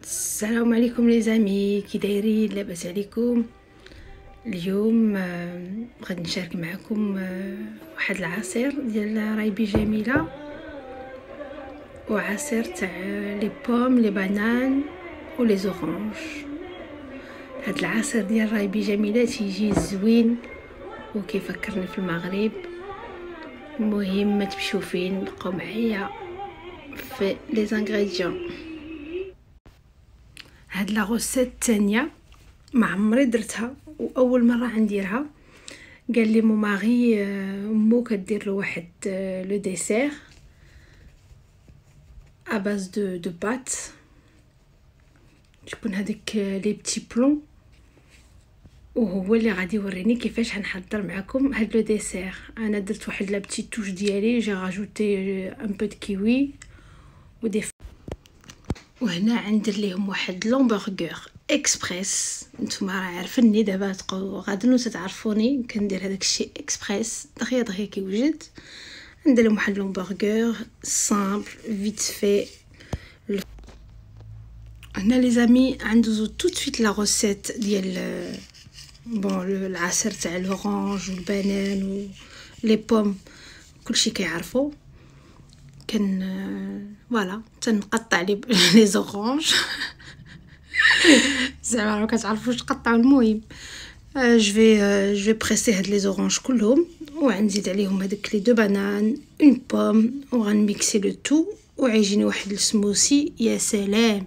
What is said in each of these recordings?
السلام عليكم لي زامي، كي دايرين؟ لاباس عليكم؟ اليوم غادي نشارك معكم واحد العصير ديال رايبي جميله، وعصير تاع لي بوم لي بانان ولي زورانج. هاد العصير ديال رايبي جميله تيجي زوين وكيفكرني في المغرب. المهم ما تمشيو فين، بقاو معايا في لي زانغريديون. هاد لا غوسيت الثانيه ما عمري درتها واول مره غنديرها. قال لي مو ماغي مو كدير له واحد لو ديسير ا باز دو بات، تكون هذيك لي بتي بلون، وهو اللي غادي يوريني كيفاش غنحضر معكم هاد لو ديسير. انا درت واحد لا بتي توش ديالي، جي راجوتي ان بو دو كيوي ودي وهنا عندر ليهم واحد لومبرغر اكسبريس. نتوما راه عارفيني دابا غادي تعرفوني كندير هذاك الشيء اكسبريس دغيا كيوجد. ندير لهم واحد لومبرغر سامبل فيت في. هنا لي زامي غندوزو تو سويت لا روسيت ديال بون العصير تاع الاورانج والبنان ولي بوم، كلشي كيعرفوا. فوالا تنقطع لي زورانج زعما راه كتعرفوا واش تقطعوا. المهم جو بريسي هاد لي زورانج كلهم، وغنزيد عليهم هذوك لي دو بانان اون بوم، وغنميكسي لو تو وغيجيني واحد السموسي. يا سلام!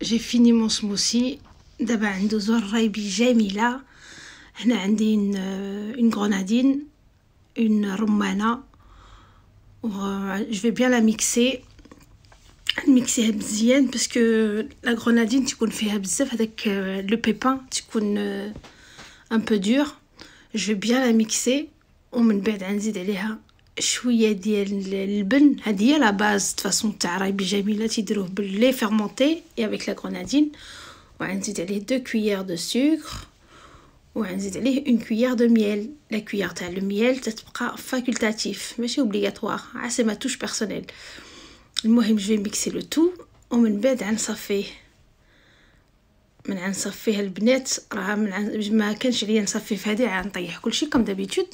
جي فيني مون سموسي. دابا ندوزو الرايبي جميله. هنا عندي اون غرنادين، اون رمانه، جو في بيان لا ميكسي. نميكسيها مزيان باسكو لا غرنادين تكون فيها بزاف هذاك لو بيبان، تكون ان بو دور. جو بيان لا ميكسي، ومن بعد غنزيد عليها شويه ديال اللبن. هذه هي لا باز فاصون تاع رايبي جميله، تيديروه باللي فيرمونتي اي افيك لا غرنادين. وغنزيد عليه 2 كويير دو سكر، وغنزيد عليه اون كويير دو ميل. لا كويير تاع الميل تتبقى فاكولتاتيف ماشي اوبليغاتوار، سي ما توش بيرسونيل. المهم جو ميكسي لو تو، ومن بعد غنصفيه. من غنصفيه البنات راه ما كانش عليا نصفيه في هذه، غنطيح كلشي كم دابيتود.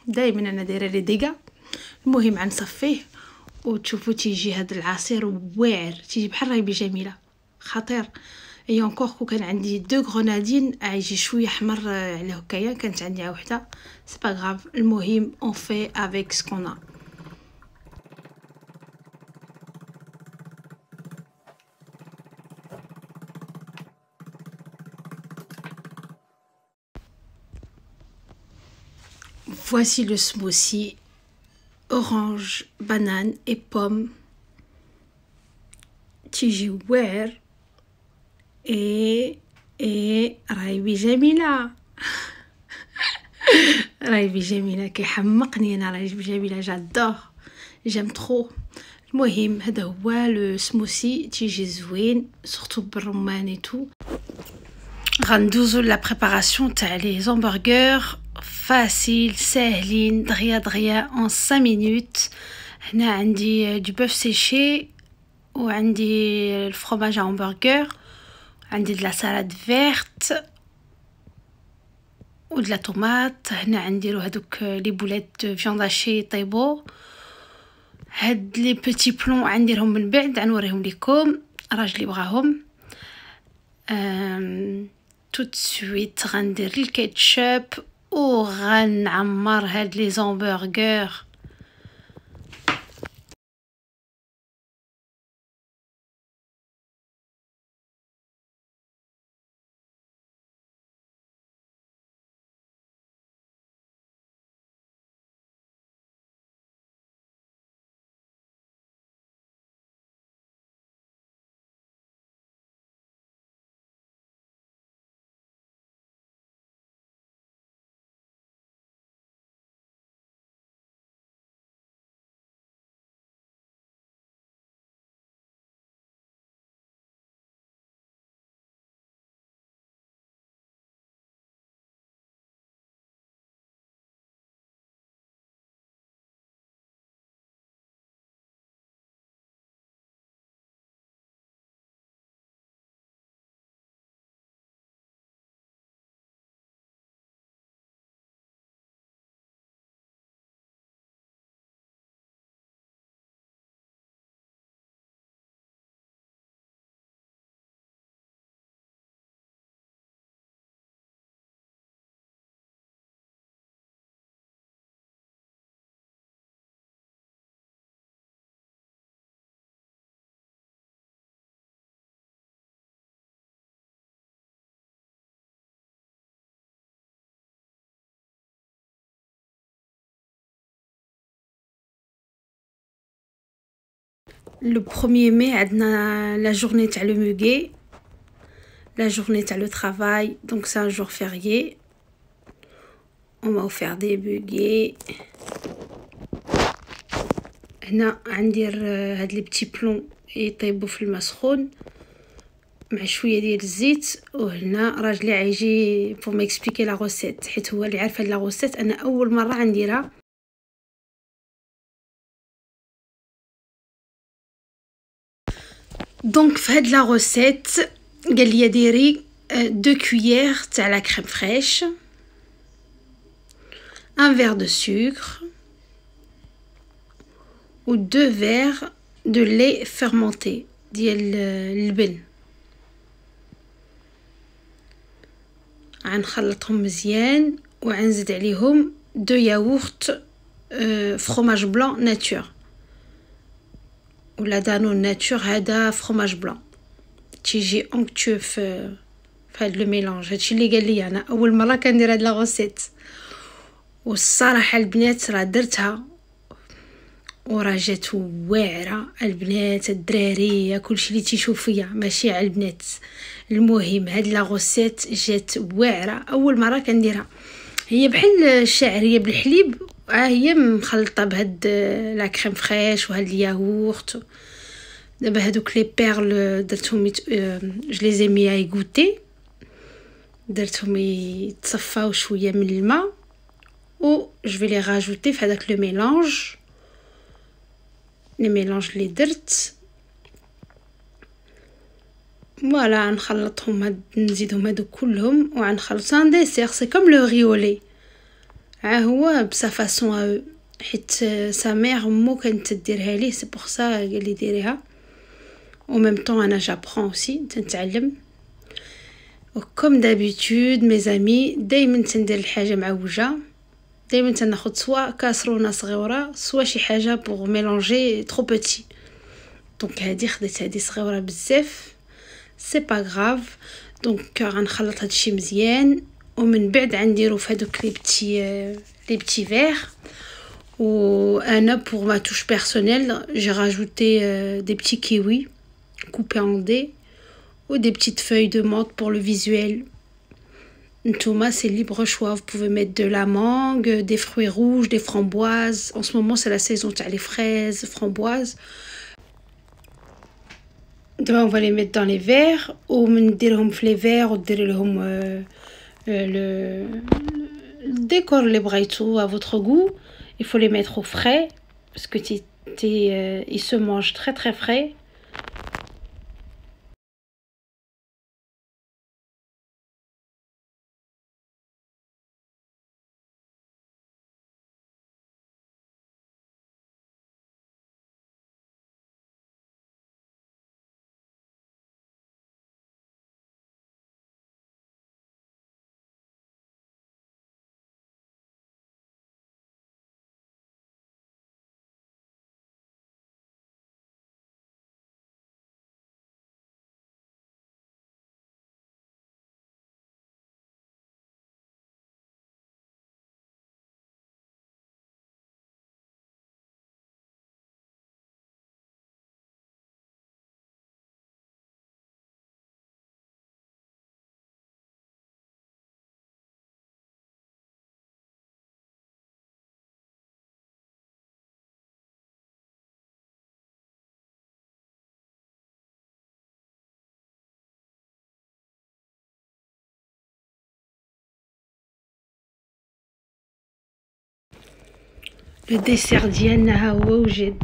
دائما انا دايره لي ديغا. المهم غنصفيه وتشوفوا تيجي هذا العصير واعر، تيجي بحال رايبي جميله، خطير. اي اونكور كو كان عندي 2 غرنادين يجي شويه حمر على هكايا، كانت عندي وحده سي با غاف. المهم اون في افيك سكونا. Voici le smoothie orange, banane et pomme. تيجي واعر اي رايبي جميله. رايبي جميله كيحمقني انا. رايبي جميله جادور، جيم ترو. المهم هذا هو لو سموثي، تيجي زوين سورتو بالرمان اي تو. غندوزو لا بريباراسيون تاع لي زامبرغر. facile ساهلين دغيا en 5 minutes. هنا عندي du bœuf séché وعندي الفرomage hamburger, عندي de la salade verte و de la tomate. هنا عندي هذوك لي بوليت de viande hachée يطيبوا. هاد لي بيتي بلون عنديرهم من بعد غنوريهم لكم راجلي بغاهم. tout de suite غندير الكاتشب وغنعمر هاد لي زامبرغر. Le 1er mai عندنا la journée تاع le muguet, la journée تاع le travail, donc c'est un jour férié. On m'a offert des muguets. هنا غندير هاد لي بتي بلون يطيبوا في الماء سخون مع شويه ديال الزيت. وهنا راجلي عيجي بور ميكسبليكي لا غوسيت حيت هو اللي عارف هاد لا غوسيت, انا اول مره غنديرها. دونك في هاد لا غوسيت قال لي ديري 2 كويير تاع لا كريم فريش, un verre de sucre ou 2 verres de lait fermenté ديال اللبن. غنخلطهم مزيان وغنزيد عليهم 2 ياغورت فروماج بلان ناتور ولا دانون ناتور. هذا فروماج بلان تيجي اونكتو في هاد لو ميلانج. هادشي اللي قال لي, انا اول مره كندير هاد لا غوسيت والصراحه البنات راه درتها وراه جات واعره. البنات الدراري كلشي اللي تيشوف فيا ماشي على البنات. المهم هاد لا غوسيت جات واعره, اول مره كنديرها. هي بحال الشعريه بالحليب, هي مخلطه بهاد لا كريم فريش وهاد الياغورت. دابا هادوك لي بيرل درتهم جو لي زيمي اي غوتي, درتهم يتصفاو شويه من الماء و جو في لي راجوتي في هذاك لو ميلانج. لي ميلانج اللي درت فوالا نخلطهم, نزيدهم هادو كلهم وغنخلط ان ديسير. سي كوم لو ريولي, ها هو بسا فاصون حيت سا مير مو كانت تديرها ليه, سي بوغ سا قال لي ديريها. او ميم طون انا جابرون اوسي تنتعلم. وكم دابيتود مي زامي دائما تندير الحاجه معوجه, دائما تناخذ سوا كاسرونه صغيره سوا شي حاجه بوغ ميلونجي ترو بوتي. دونك هادي خديت هادي صغيره بزاف, سي با غراف. دونك غنخلط هادشي مزيان ومن بعد غنديرو في هادوك لي بتي فير. وانا بوغ ما توش بيرسونيل جي راجوتي دي بتي كيوي coupés en dés ou des petites feuilles de menthe pour le visuel. Ntouma, c'est libre choix. Vous pouvez mettre de la mangue, des fruits rouges, des framboises. En ce moment, c'est la saison de les fraises, framboises. Donc, on va les mettre dans les verres. Ou on les verres, ou le décor اللي بغيتو à votre goût. Il faut les mettre au frais parce que ils se mangent très très frais. لو ديسير ديالنا ها هو وجد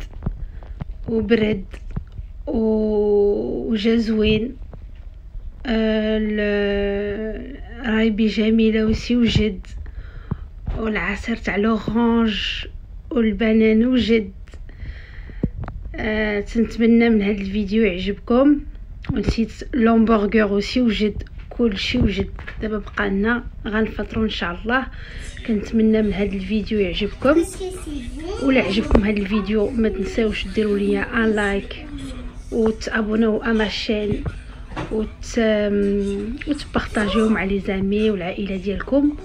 وبرد وجا زوين. رايبي جميله وسي وجد، والعصير تاع لورانج والبنان وجد. تنتمنى من هذا الفيديو يعجبكم، ونسيت لومبرغر وسي وجد، كلشي وجد. دابا بقى لنا غنفطروا ان شاء الله. كنتمنى من هذا الفيديو يعجبكم، ولا عجبكم هذا الفيديو ما تنساوش ديروا لي ان لايك وتابوناو اما شين وتبارطاجيو مع لي زامي والعائله ديالكم.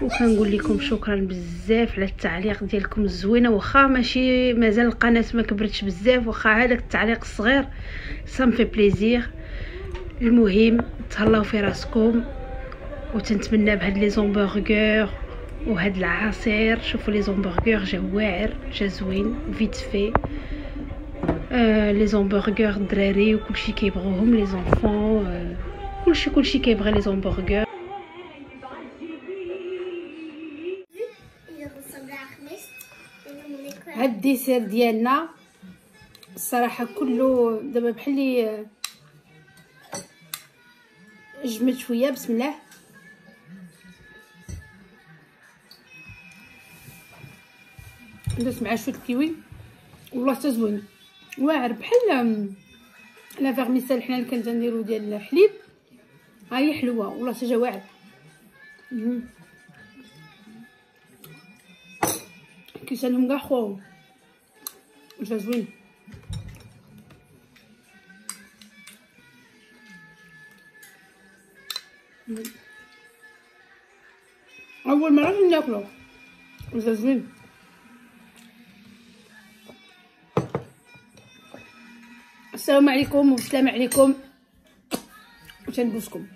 وكنقول لكم شكرا بزاف على التعليق ديالكم الزوينه، واخا ماشي مازال القناه ما كبرتش بزاف، واخا هذاك التعليق الصغير صافي بليزير. المهم تهلاو في راسكم، وتنتمنى بهاد لي زومبرغر وهاد العصير. شوفوا لي زومبرغر جا واعر، جا زوين فيت في. لي زومبرغر الدراري وكلشي كيبغوهم، لي زونفون كلشي كيبغي لي زومبرغر. هاد الديسير ديالنا الصراحه كله دابا بحال لي جمد شويه. بسم الله. ندوز مع شويه الكيوي، والله حتى زوين واعر بحال لا فيرميسيل حنا اللي كنديرو ديال الحليب. ها هي حلوه والله حتى جا واعر. كيسالهم كاع خوهم، جا زوين. اول مره ناكلو، جا زوين. السلام عليكم والسلام عليكم، وتنبوسكم.